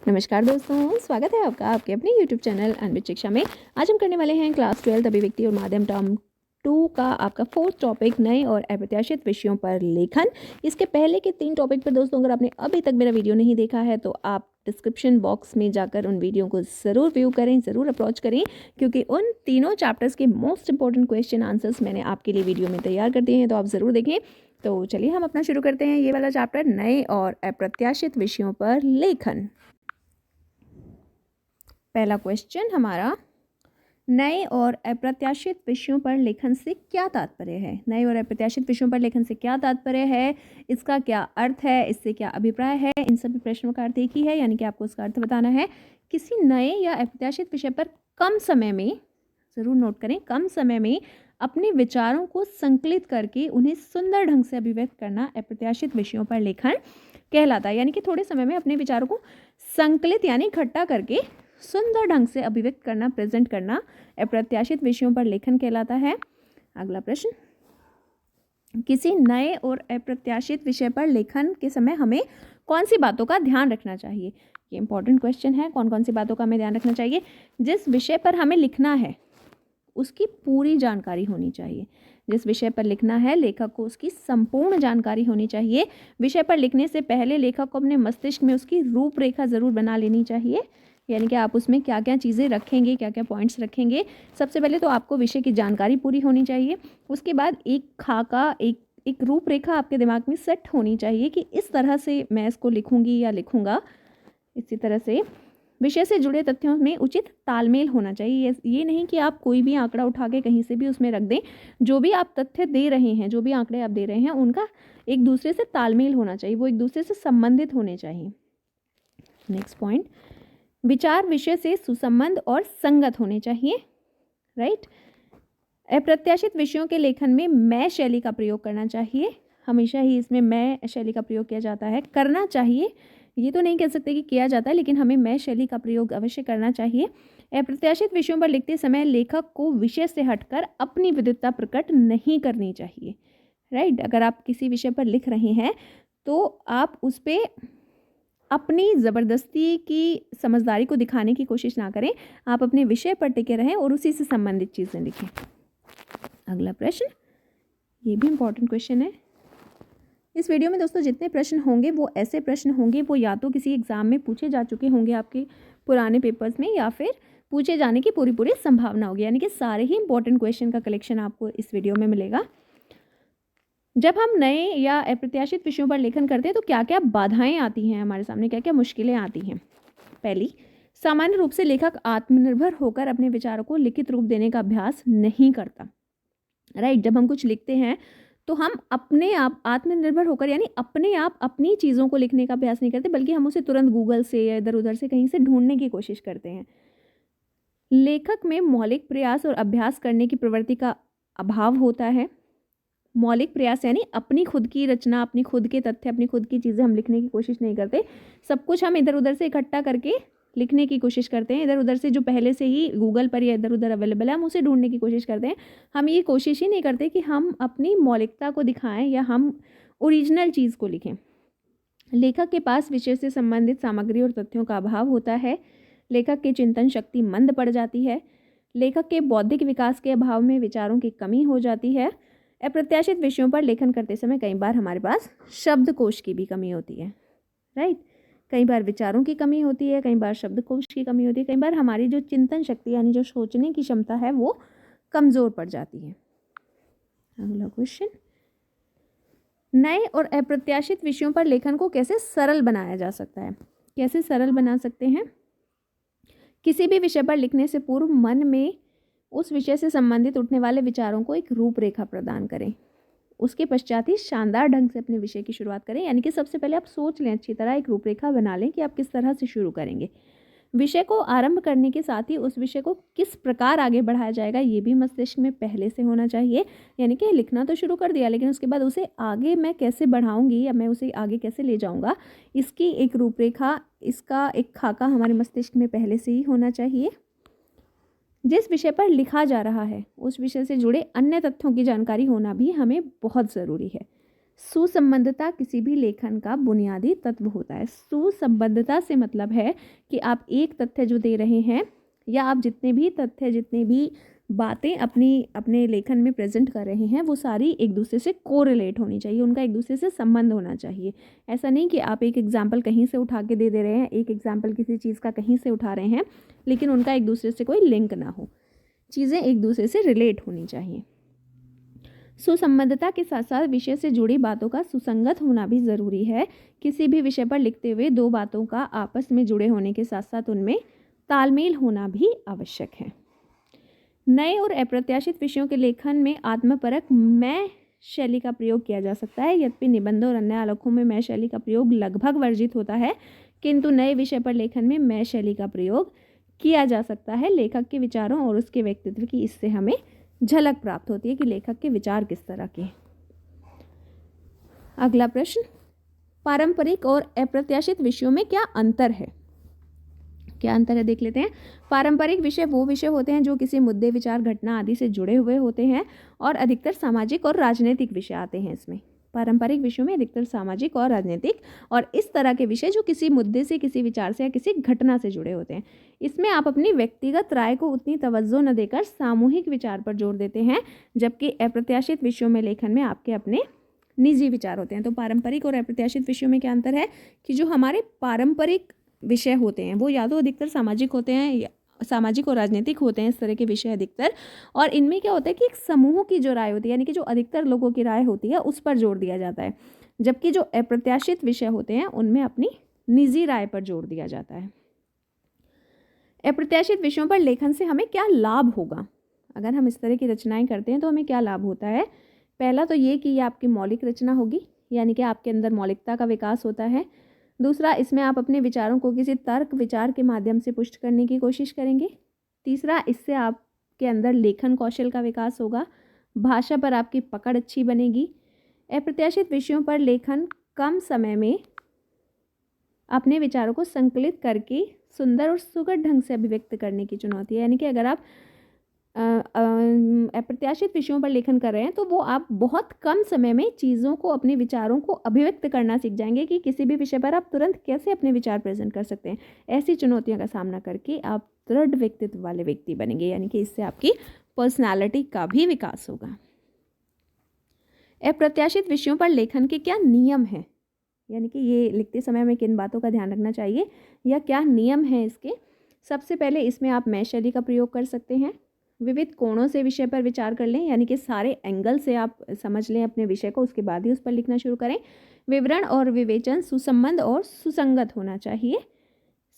नमस्कार दोस्तों, स्वागत है आपका आपके अपने YouTube चैनल अनवित शिक्षा में। आज हम करने वाले हैं क्लास 12 अभिव्यक्ति और माध्यम टर्म 2 का आपका 4th टॉपिक नए और अप्रत्याशित विषयों पर लेखन। इसके पहले के 3 टॉपिक पर दोस्तों अगर आपने अभी तक मेरा वीडियो नहीं देखा है तो आप डिस्क्रिप्शन बॉक्स में जाकर उन वीडियो को ज़रूर व्यू करें, ज़रूर अप्रोच करें, क्योंकि उन तीनों चैप्टर्स के मोस्ट इंपॉर्टेंट क्वेश्चन आंसर्स मैंने आपके लिए वीडियो में तैयार कर दिए हैं, तो आप ज़रूर देखें। तो चलिए हम अपना शुरू करते हैं। ये वाला चैप्टर नए और अप्रत्याशित विषयों पर लेखन। पहला क्वेश्चन हमारा, नए और अप्रत्याशित विषयों पर लेखन से क्या तात्पर्य है। नए और अप्रत्याशित विषयों पर लेखन से क्या तात्पर्य है, इसका क्या अर्थ है, इससे क्या अभिप्राय है। इन सभी प्रश्नों का अर्थ एक ही है, यानी कि आपको इसका अर्थ बताना है। किसी नए या अप्रत्याशित विषय पर कम समय में, ज़रूर नोट करें, कम समय में अपने विचारों को संकलित करके उन्हें सुंदर ढंग से अभिव्यक्त करना अप्रत्याशित विषयों पर लेखन कहलाता है। यानी कि थोड़े समय में अपने विचारों को संकलित यानी इकट्ठा करके सुंदर ढंग से अभिव्यक्त करना, प्रेजेंट करना अप्रत्याशित विषयों पर लेखन कहलाता है। अगला प्रश्न, किसी नए और अप्रत्याशित विषय पर लेखन के समय हमें कौन सी बातों का ध्यान रखना चाहिए। ये इंपॉर्टेंट क्वेश्चन है। कौन कौन सी बातों का हमें ध्यान रखना चाहिए। जिस विषय पर हमें लिखना है उसकी पूरी जानकारी होनी चाहिए। जिस विषय पर लिखना है लेखक को उसकी संपूर्ण जानकारी होनी चाहिए। विषय पर लिखने से पहले लेखक को अपने मस्तिष्क में उसकी रूपरेखा ज़रूर बना लेनी चाहिए, यानी कि आप उसमें क्या क्या चीज़ें रखेंगे, क्या क्या पॉइंट्स रखेंगे। सबसे पहले तो आपको विषय की जानकारी पूरी होनी चाहिए। उसके बाद एक खाका, एक रूपरेखा आपके दिमाग में सेट होनी चाहिए कि इस तरह से मैं इसको लिखूंगी या लिखूंगा। इसी तरह से विषय से जुड़े तथ्यों में उचित तालमेल होना चाहिए। ये नहीं कि आप कोई भी आंकड़ा उठा के कहीं से भी उसमें रख दें। जो भी आप तथ्य दे रहे हैं, जो भी आंकड़े आप दे रहे हैं, उनका एक दूसरे से तालमेल होना चाहिए, वो एक दूसरे से संबंधित होने चाहिए। नेक्स्ट पॉइंट, विचार विषय से सुसंबद्ध और संगत होने चाहिए। राइट। अप्रत्याशित विषयों के लेखन में मैं शैली का प्रयोग करना चाहिए। हमेशा ही इसमें मैं शैली का प्रयोग किया जाता है, करना चाहिए। ये तो नहीं कह सकते कि किया जाता है, लेकिन हमें मैं शैली का प्रयोग अवश्य करना चाहिए। अप्रत्याशित विषयों पर लिखते समय लेखक को विषय से हटकर अपनी विद्वत्ता प्रकट नहीं करनी चाहिए। राइट। अगर आप किसी विषय पर लिख रहे हैं तो आप उस पर अपनी ज़बरदस्ती की समझदारी को दिखाने की कोशिश ना करें। आप अपने विषय पर टिके रहें और उसी से संबंधित चीज़ें लिखें। अगला प्रश्न, ये भी इम्पॉर्टेंट क्वेश्चन है। इस वीडियो में दोस्तों जितने प्रश्न होंगे वो ऐसे प्रश्न होंगे, वो या तो किसी एग्ज़ाम में पूछे जा चुके होंगे आपके पुराने पेपर्स में, या फिर पूछे जाने की पूरी पूरी संभावना होगी। यानी कि सारे ही इंपॉर्टेंट क्वेश्चन का कलेक्शन आपको इस वीडियो में मिलेगा। जब हम नए या अप्रत्याशित विषयों पर लेखन करते हैं तो क्या क्या बाधाएं आती हैं हमारे सामने, क्या क्या मुश्किलें आती हैं। पहली, सामान्य रूप से लेखक आत्मनिर्भर होकर अपने विचारों को लिखित रूप देने का अभ्यास नहीं करता। राइट। जब हम कुछ लिखते हैं तो हम अपने आप आत्मनिर्भर होकर, यानी अपने आप अपनी चीज़ों को लिखने का अभ्यास नहीं करते, बल्कि हम उसे तुरंत गूगल से या इधर उधर से कहीं से ढूंढने की कोशिश करते हैं। लेखक में मौलिक प्रयास और अभ्यास करने की प्रवृत्ति का अभाव होता है। मौलिक प्रयास यानी अपनी खुद की रचना, अपनी खुद के तथ्य, अपनी खुद की चीज़ें हम लिखने की कोशिश नहीं करते। सब कुछ हम इधर उधर से इकट्ठा करके लिखने की कोशिश करते हैं। इधर उधर से जो पहले से ही गूगल पर या इधर उधर अवेलेबल है हम उसे ढूंढने की कोशिश करते हैं। हम ये कोशिश ही नहीं करते कि हम अपनी मौलिकता को दिखाएं या हम ओरिजिनल चीज़ को लिखें। लेखक के पास विषय से संबंधित सामग्री और तथ्यों का अभाव होता है। लेखक की चिंतन शक्ति मंद पड़ जाती है। लेखक के बौद्धिक विकास के अभाव में विचारों की कमी हो जाती है। अप्रत्याशित विषयों पर लेखन करते समय कई बार हमारे पास शब्दकोश की भी कमी होती है। राइट। कई बार विचारों की कमी होती है, कई बार शब्दकोश की कमी होती है, कई बार हमारी जो चिंतन शक्ति यानी जो सोचने की क्षमता है वो कमज़ोर पड़ जाती है। अगला क्वेश्चन, नए और अप्रत्याशित विषयों पर लेखन को कैसे सरल बनाया जा सकता है। कैसे सरल बना सकते हैं। किसी भी विषय पर लिखने से पूर्व मन में उस विषय से संबंधित उठने वाले विचारों को एक रूपरेखा प्रदान करें। उसके पश्चात ही शानदार ढंग से अपने विषय की शुरुआत करें। यानी कि सबसे पहले आप सोच लें, अच्छी तरह एक रूपरेखा बना लें कि आप किस तरह से शुरू करेंगे। विषय को आरंभ करने के साथ ही उस विषय को किस प्रकार आगे बढ़ाया जाएगा ये भी मस्तिष्क में पहले से होना चाहिए। यानी कि लिखना तो शुरू कर दिया, लेकिन उसके बाद उसे आगे मैं कैसे बढ़ाऊंगी या मैं उसे आगे कैसे ले जाऊंगा, इसकी एक रूपरेखा, इसका एक खाका हमारे मस्तिष्क में पहले से ही होना चाहिए। जिस विषय पर लिखा जा रहा है उस विषय से जुड़े अन्य तथ्यों की जानकारी होना भी हमें बहुत ज़रूरी है। सुसंबद्धता किसी भी लेखन का बुनियादी तत्व होता है। सुसंबद्धता से मतलब है कि आप एक तथ्य जो दे रहे हैं या आप जितने भी तथ्य, जितने भी बातें अपने लेखन में प्रेजेंट कर रहे हैं, वो सारी एक दूसरे से कोरिलेट होनी चाहिए, उनका एक दूसरे से संबंध होना चाहिए। ऐसा नहीं कि आप एक एग्जाम्पल कहीं से उठा के दे रहे हैं, एक एग्जाम्पल किसी चीज़ का कहीं से उठा रहे हैं, लेकिन उनका एक दूसरे से कोई लिंक ना हो। चीज़ें एक दूसरे से रिलेट होनी चाहिए। सुसंबद्धता के साथ साथ विषय से जुड़ी बातों का सुसंगत होना भी ज़रूरी है। किसी भी विषय पर लिखते हुए दो बातों का आपस में जुड़े होने के साथ साथ उनमें तालमेल होना भी आवश्यक है। नए और अप्रत्याशित विषयों के लेखन में आत्मपरक मैं शैली का प्रयोग किया जा सकता है। यद्यपि निबंधों और अन्य आलेखों में मैं शैली का प्रयोग लगभग वर्जित होता है, किंतु नए विषय पर लेखन में मैं शैली का प्रयोग किया जा सकता है। लेखक के विचारों और उसके व्यक्तित्व की इससे हमें झलक प्राप्त होती है कि लेखक के विचार किस तरह के। अगला प्रश्न, पारंपरिक और अप्रत्याशित विषयों में क्या अंतर है? क्या अंतर है देख लेते हैं। पारंपरिक विषय वो विषय होते हैं जो किसी मुद्दे, विचार, घटना आदि से जुड़े हुए होते हैं और अधिकतर सामाजिक और राजनीतिक विषय आते हैं इसमें। पारंपरिक विषयों में अधिकतर सामाजिक और राजनीतिक और इस तरह के विषय जो किसी मुद्दे से, किसी विचार से या किसी घटना से जुड़े होते हैं। इसमें आप अपनी व्यक्तिगत राय को उतनी तवज्जो न देकर सामूहिक विचार पर जोर देते हैं, जबकि अप्रत्याशित विषयों में लेखन में आपके अपने निजी विचार होते हैं। तो पारंपरिक और अप्रत्याशित विषयों में क्या अंतर है कि जो हमारे पारंपरिक विषय होते हैं वो या तो अधिकतर सामाजिक होते हैं या सामाजिक और राजनीतिक होते हैं, इस तरह के विषय अधिकतर। और इनमें क्या होता है कि एक समूह की जो राय होती है, यानी कि जो अधिकतर लोगों की राय होती है, उस पर जोर दिया जाता है, जबकि जो अप्रत्याशित विषय होते हैं उनमें अपनी निजी राय पर जोर दिया जाता है। अप्रत्याशित विषयों पर लेखन से हमें क्या लाभ होगा? अगर हम इस तरह की रचनाएं करते हैं तो हमें क्या लाभ होता है? पहला तो ये कि ये आपकी मौलिक रचना होगी, यानी कि आपके अंदर मौलिकता का विकास होता है। दूसरा, इसमें आप अपने विचारों को किसी तर्क विचार के माध्यम से पुष्ट करने की कोशिश करेंगे। तीसरा, इससे आपके अंदर लेखन कौशल का विकास होगा, भाषा पर आपकी पकड़ अच्छी बनेगी। अप्रत्याशित विषयों पर लेखन कम समय में अपने विचारों को संकलित करके सुंदर और सुगढ़ ढंग से अभिव्यक्त करने की चुनौती है। यानी कि अगर आप अप्रत्याशित विषयों पर लेखन कर रहे हैं तो वो आप बहुत कम समय में चीज़ों को, अपने विचारों को अभिव्यक्त करना सीख जाएंगे कि किसी भी विषय पर आप तुरंत कैसे अपने विचार प्रेजेंट कर सकते हैं। ऐसी चुनौतियों का सामना करके आप दृढ़ व्यक्तित्व वाले व्यक्ति बनेंगे, यानी कि इससे आपकी पर्सनालिटी का भी विकास होगा। अप्रत्याशित विषयों पर लेखन के क्या नियम हैं, यानी कि ये लिखते समय हमें किन बातों का ध्यान रखना चाहिए या क्या नियम हैं इसके? सबसे पहले इसमें आप मैं शैली का प्रयोग कर सकते हैं। विविध कोणों से विषय पर विचार कर लें, यानी कि सारे एंगल से आप समझ लें अपने विषय को, उसके बाद ही उस पर लिखना शुरू करें। विवरण और विवेचन सुसंबद्ध और सुसंगत होना चाहिए।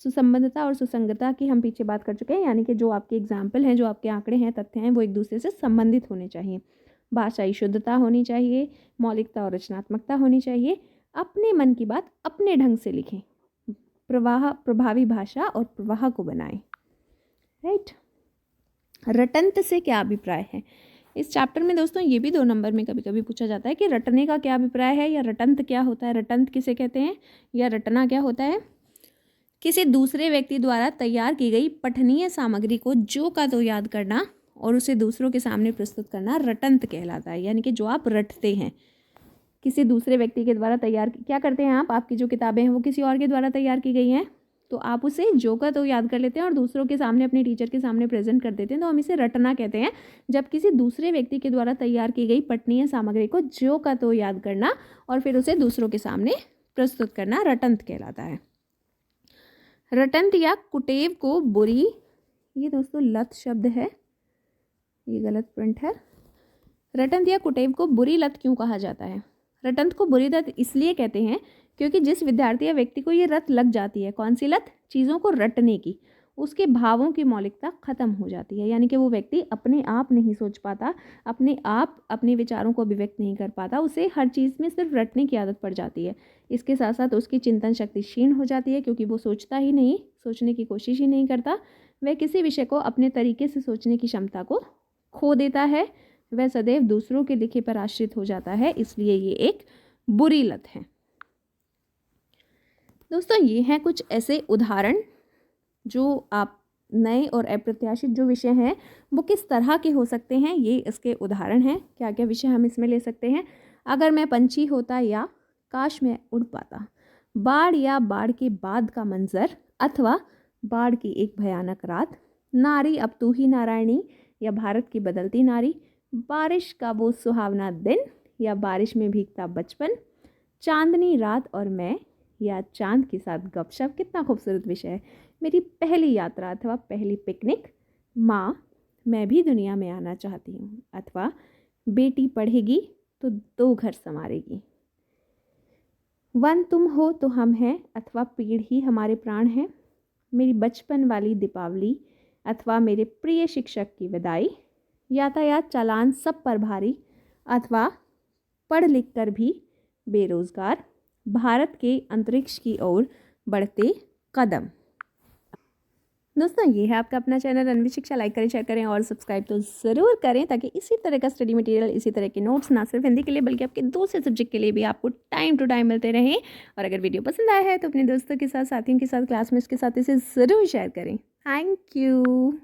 सुसंबद्धता और सुसंगतता की हम पीछे बात कर चुके हैं, यानी कि जो आपके एग्जाम्पल हैं, जो आपके आंकड़े हैं, तथ्य हैं, वो एक दूसरे से संबंधित होने चाहिए। भाषाई शुद्धता होनी चाहिए, मौलिकता और रचनात्मकता होनी चाहिए। अपने मन की बात अपने ढंग से लिखें, प्रभावी भाषा और प्रवाह को बनाएं। राइट। रटंत से क्या अभिप्राय है? इस चैप्टर में दोस्तों ये भी 2 नंबर में कभी कभी पूछा जाता है कि रटने का क्या अभिप्राय है या रटंत क्या होता है, रटंत किसे कहते हैं या रटना क्या होता है? किसी दूसरे व्यक्ति द्वारा तैयार की गई पठनीय सामग्री को जो का तो याद करना और उसे दूसरों के सामने प्रस्तुत करना रटंत कहलाता है। यानी कि जो आप रटते हैं, किसी दूसरे व्यक्ति के द्वारा तैयार, क्या करते हैं आप, आपकी जो किताबें हैं वो किसी और के द्वारा तैयार की गई हैं, तो आप उसे जो का तो याद कर लेते हैं और दूसरों के सामने, अपने टीचर के सामने प्रेजेंट कर देते हैं, तो हम इसे रटना कहते हैं। जब किसी दूसरे व्यक्ति के द्वारा तैयार की गई पठनीय सामग्री को जो का तो याद करना और फिर उसे दूसरों के सामने प्रस्तुत करना रटंत कहलाता है। रटंत या कुटेव को बुरी, ये दोस्तों लत शब्द है, ये गलत प्रिंट है। रटंत या कुटेव को बुरी लत क्यों कहा जाता है? रटंत को बुरी लत इसलिए कहते हैं क्योंकि जिस विद्यार्थी या व्यक्ति को ये लत लग जाती है, कौन सी लत? चीज़ों को रटने की, उसके भावों की मौलिकता खत्म हो जाती है। यानी कि वो व्यक्ति अपने आप नहीं सोच पाता, अपने आप अपने विचारों को अभिव्यक्त नहीं कर पाता, उसे हर चीज़ में सिर्फ रटने की आदत पड़ जाती है। इसके साथ साथ उसकी चिंतन शक्ति क्षीण हो जाती है क्योंकि वो सोचता ही नहीं, सोचने की कोशिश ही नहीं करता। वह किसी विषय को अपने तरीके से सोचने की क्षमता को खो देता है। वह सदैव दूसरों के लिखे पर आश्रित हो जाता है, इसलिए ये एक बुरी लत है। दोस्तों ये हैं कुछ ऐसे उदाहरण जो आप नए और अप्रत्याशित जो विषय हैं वो किस तरह के हो सकते हैं, ये इसके उदाहरण हैं। क्या क्या विषय हम इसमें ले सकते हैं? अगर मैं पंछी होता या काश मैं उड़ पाता। बाढ़ या बाढ़ के बाद का मंजर अथवा बाढ़ की एक भयानक रात। नारी अब तू ही नारायणी या भारत की बदलती नारी। बारिश का वो सुहावना दिन या बारिश में भीगता बचपन। चांदनी रात और मैं या चांद के साथ गपशप। कितना खूबसूरत विषय है। मेरी पहली यात्रा अथवा पहली पिकनिक। माँ, मैं भी दुनिया में आना चाहती हूँ अथवा बेटी पढ़ेगी तो 2 घर संवारेगी। वन तुम हो तो हम हैं अथवा पेड़ ही हमारे प्राण हैं। मेरी बचपन वाली दीपावली अथवा मेरे प्रिय शिक्षक की विदाई। यातायात चालान सब पर भारी अथवा पढ़ लिख कर भी बेरोजगार। भारत के अंतरिक्ष की ओर बढ़ते कदम। दोस्तों, ये है आपका अपना चैनल रणवी शिक्षा। लाइक करें, शेयर करें और सब्सक्राइब तो ज़रूर करें ताकि इसी तरह का स्टडी मटेरियल, इसी तरह के नोट्स ना सिर्फ हिंदी के लिए बल्कि आपके दूसरे सब्जेक्ट के लिए भी आपको टाइम टू टाइम मिलते रहें। और अगर वीडियो पसंद आया है तो अपने दोस्तों के साथ, साथियों के साथ, क्लासमेट्स के साथ इसे ज़रूर शेयर करें। Thank you.